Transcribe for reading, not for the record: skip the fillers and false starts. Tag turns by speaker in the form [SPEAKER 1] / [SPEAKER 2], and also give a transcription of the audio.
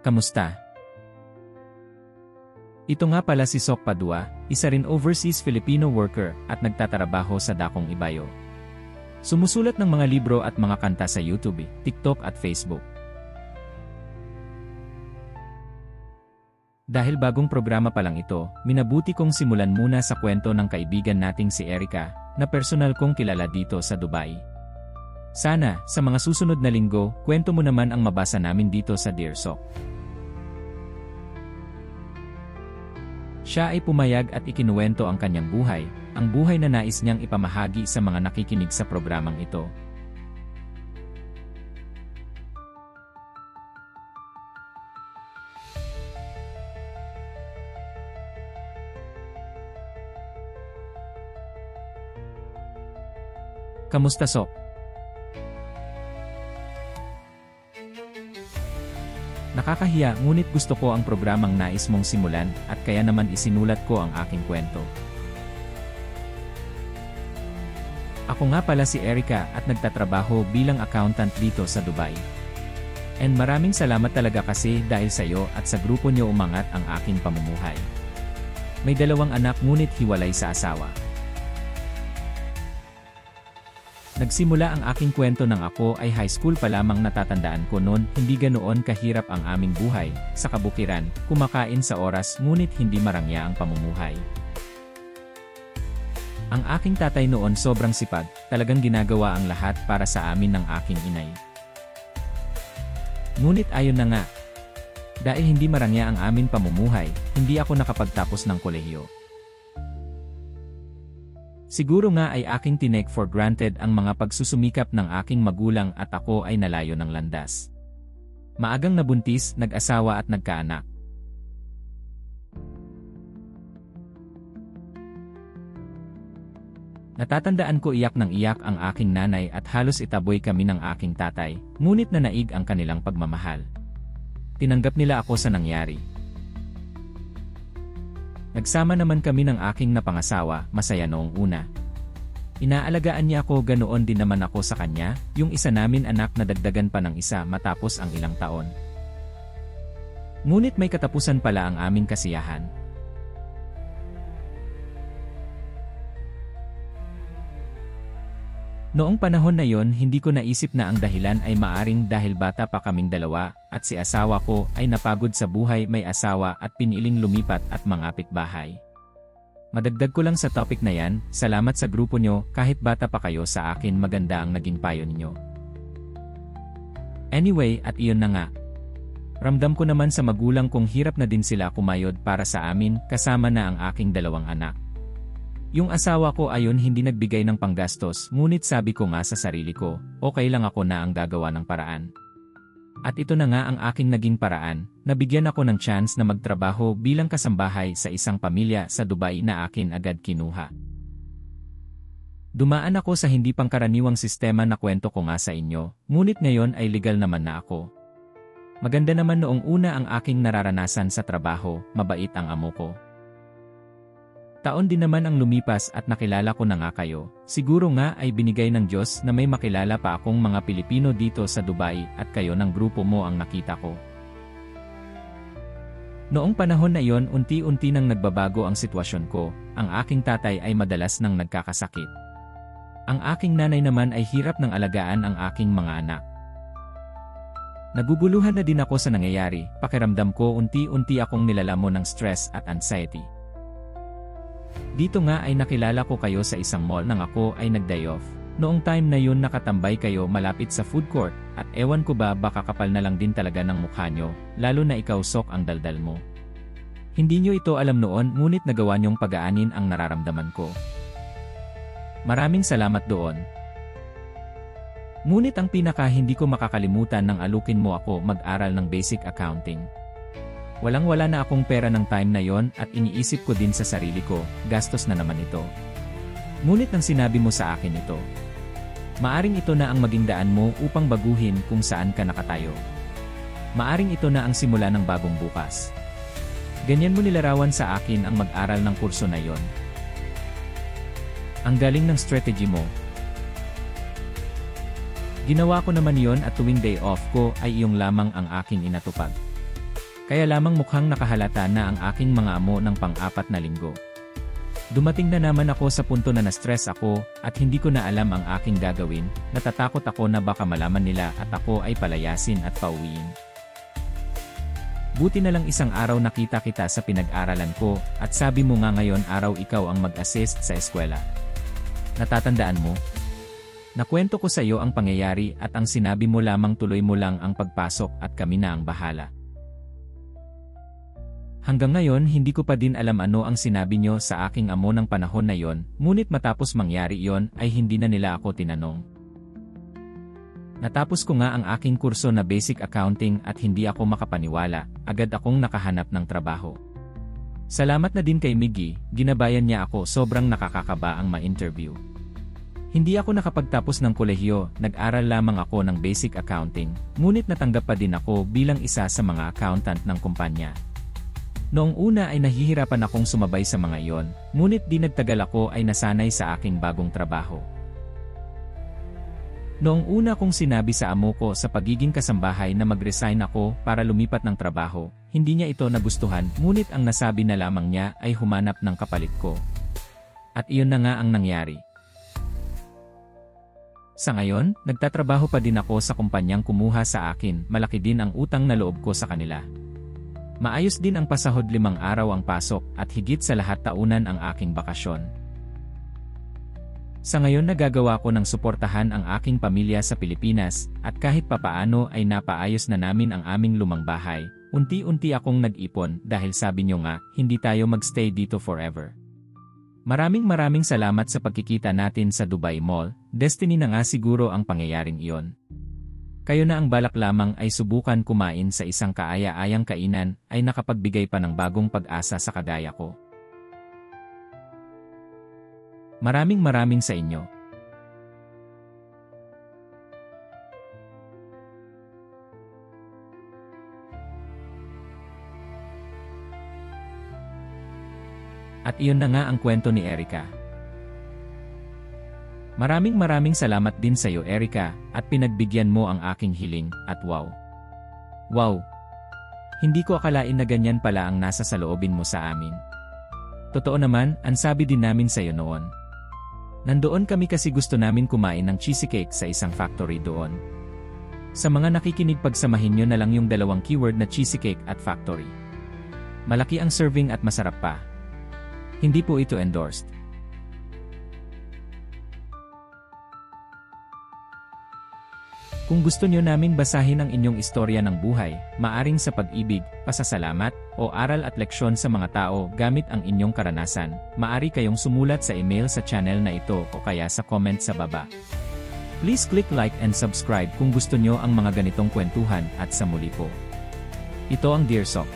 [SPEAKER 1] Kamusta? Ito nga pala si Sok Padua, isa rin overseas Filipino worker at nagtatrabaho sa Dakong Ibayo. Sumusulat ng mga libro at mga kanta sa YouTube, TikTok at Facebook. Dahil bagong programa pa lang ito, minabuti kong simulan muna sa kwento ng kaibigan nating si Erica, na personal kong kilala dito sa Dubai. Sana, sa mga susunod na linggo, kwento mo naman ang mabasa namin dito sa Dear Sok. Siya ay pumayag at ikinuwento ang kanyang buhay, ang buhay na nais niyang ipamahagi sa mga nakikinig sa programang ito. Kamusta, Sok? Nakakahiya, ngunit gusto ko ang programang nais mong simulan at kaya naman isinulat ko ang aking kwento. Ako nga pala si Erica at nagtatrabaho bilang accountant dito sa Dubai. And maraming salamat talaga kasi dahil sa iyo at sa grupo niyo umangat ang aking pamumuhay. May 2 anak ngunit hiwalay sa asawa. Nagsimula ang aking kwento nang ako ay high school pa lamang. Natatandaan ko noon, hindi ganoon kahirap ang aming buhay, sa kabukiran, kumakain sa oras ngunit hindi marangya ang pamumuhay. Ang aking tatay noon sobrang sipag, talagang ginagawa ang lahat para sa amin ng aking inay. Ngunit ayon na nga, dahil hindi marangya ang aming pamumuhay, hindi ako nakapagtapos ng kolehiyo. Siguro nga ay aking tinake for granted ang mga pagsusumikap ng aking magulang at ako ay nalayo ng landas. Maagang nabuntis, nag-asawa at nagkaanak. Natatandaan ko iyak ng iyak ang aking nanay at halos itaboy kami ng aking tatay, ngunit nanaig ang kanilang pagmamahal. Tinanggap nila ako sa nangyari. Nagsama naman kami ng aking napangasawa, masaya noong una. Inaalagaan niya ako, ganoon din naman ako sa kanya, yung isa namin anak na dagdagan pa ng isa matapos ang ilang taon. Ngunit may katapusan pala ang aming kasiyahan. Noong panahon na yon, hindi ko naisip na ang dahilan ay maaring dahil bata pa kaming dalawa, at si asawa ko ay napagod sa buhay, may asawa at piniling lumipat at mangapit bahay. Madagdag ko lang sa topic na yan, salamat sa grupo nyo, kahit bata pa kayo sa akin maganda ang naging payo ninyo. Anyway, at iyon na nga. Ramdam ko naman sa magulang kong hirap na din sila kumayod para sa amin, kasama na ang aking 2 anak. Yung asawa ko ayon hindi nagbigay ng panggastos, ngunit sabi ko nga sa sarili ko, okay lang ako na ang gagawa ng paraan. At ito na nga ang aking naging paraan, nabigyan ako ng chance na magtrabaho bilang kasambahay sa isang pamilya sa Dubai na akin agad kinuha. Dumaan ako sa hindi pangkaraniwang sistema na kwento ko nga sa inyo, ngunit ngayon ay legal naman na ako. Maganda naman noong una ang aking nararanasan sa trabaho, mabait ang amo ko. Taon din naman ang lumipas at nakilala ko na nga kayo. Siguro nga ay binigay ng Diyos na may makilala pa akong mga Pilipino dito sa Dubai at kayo ng grupo mo ang nakita ko. Noong panahon na iyon, unti-unti nang nagbabago ang sitwasyon ko. Ang aking tatay ay madalas nang nagkakasakit. Ang aking nanay naman ay hirap ng alagaan ang aking mga anak. Naguguluhan na din ako sa nangyayari, pakiramdam ko unti-unti akong nilalamon ng stress at anxiety. Dito nga ay nakilala ko kayo sa isang mall nang ako ay nag-day off. Noong time na yun nakatambay kayo malapit sa food court, at ewan ko ba baka kapal na lang din talaga ng mukha nyo, lalo na ikaw Sok ang daldal mo. Hindi nyo ito alam noon ngunit nagawa nyong pag-aanin ang nararamdaman ko. Maraming salamat doon. Ngunit ang pinaka hindi ko makakalimutan nang alukin mo ako mag-aral ng basic accounting. Walang-wala na akong pera ng time na yon at iniisip ko din sa sarili ko, gastos na naman ito. Ngunit nang sinabi mo sa akin ito, maaring ito na ang maging daan mo upang baguhin kung saan ka nakatayo. Maaring ito na ang simula ng bagong bukas. Ganyan mo nilarawan sa akin ang mag-aral ng kurso na yon. Ang galing ng strategy mo. Ginawa ko naman yon at tuwing day off ko ay iyong lamang ang aking inatupag. Kaya lamang mukhang nakahalata na ang aking mga amo ng pang-4 na linggo. Dumating na naman ako sa punto na na-stress ako at hindi ko na alam ang aking gagawin, natatakot ako na baka malaman nila at ako ay palayasin at pauwiin. Buti na lang isang araw nakita kita sa pinag-aralan ko at sabi mo nga ngayon araw ikaw ang mag-assist sa eskwela. Natatandaan mo? Nakwento ko sa iyo ang pangyayari at ang sinabi mo lamang tuloy mo lang ang pagpasok at kami na ang bahala. Hanggang ngayon hindi ko pa din alam ano ang sinabi nyo sa aking amo ng panahon na yon, ngunit matapos mangyari yon ay hindi na nila ako tinanong. Natapos ko nga ang aking kurso na basic accounting at hindi ako makapaniwala, agad akong nakahanap ng trabaho. Salamat na din kay Miggy, ginabayan niya ako sobrang nakakakaba ang ma-interview. Hindi ako nakapagtapos ng kolehiyo, nag-aral lamang ako ng basic accounting, ngunit natanggap pa din ako bilang isa sa mga accountant ng kumpanya. Noong una ay nahihirapan akong sumabay sa mga iyon, ngunit di nagtagal ako ay nasanay sa aking bagong trabaho. Noong una kong sinabi sa amo ko sa pagiging kasambahay na mag-resign ako para lumipat ng trabaho, hindi niya ito nagustuhan, ngunit ang nasabi na lamang niya ay humanap ng kapalit ko. At iyon na nga ang nangyari. Sa ngayon, nagtatrabaho pa din ako sa kumpanyang kumuha sa akin, malaki din ang utang na loob ko sa kanila. Maayos din ang pasahod 5 araw ang pasok at higit sa lahat taunan ang aking bakasyon. Sa ngayon nagagawa ko ng suportahan ang aking pamilya sa Pilipinas at kahit papaano ay napaayos na namin ang aming lumang bahay. Unti-unti akong nag-ipon dahil sabi nyo nga, hindi tayo magstay dito forever. Maraming salamat sa pagkikita natin sa Dubai Mall, destiny na nga siguro ang pangyayaring iyon. Kayo na ang balak lamang ay subukan kumain sa isang kaaya-ayang kainan ay nakapagbigay pa ng bagong pag-asa sa kagaya ko. Maraming sa inyo. At iyon na nga ang kwento ni Erica. Maraming salamat din sa iyo Erica, at pinagbigyan mo ang aking hiling, at wow! Wow! Hindi ko akalain na ganyan pala ang nasa saloobin mo sa amin. Totoo naman, ang sabi din namin sa iyo noon. Nandoon kami kasi gusto namin kumain ng cheesecake sa isang factory doon. Sa mga nakikinig pagsamahin nyo na lang yung 2 keyword na cheesecake at factory. Malaki ang serving at masarap pa. Hindi po ito endorsed. Kung gusto nyo naming basahin ang inyong istorya ng buhay, maaring sa pag-ibig, pasasalamat, o aral at leksyon sa mga tao gamit ang inyong karanasan, maaari kayong sumulat sa email sa channel na ito o kaya sa comment sa baba. Please click like and subscribe kung gusto nyo ang mga ganitong kwentuhan at sa muli po. Ito ang Dear Sok.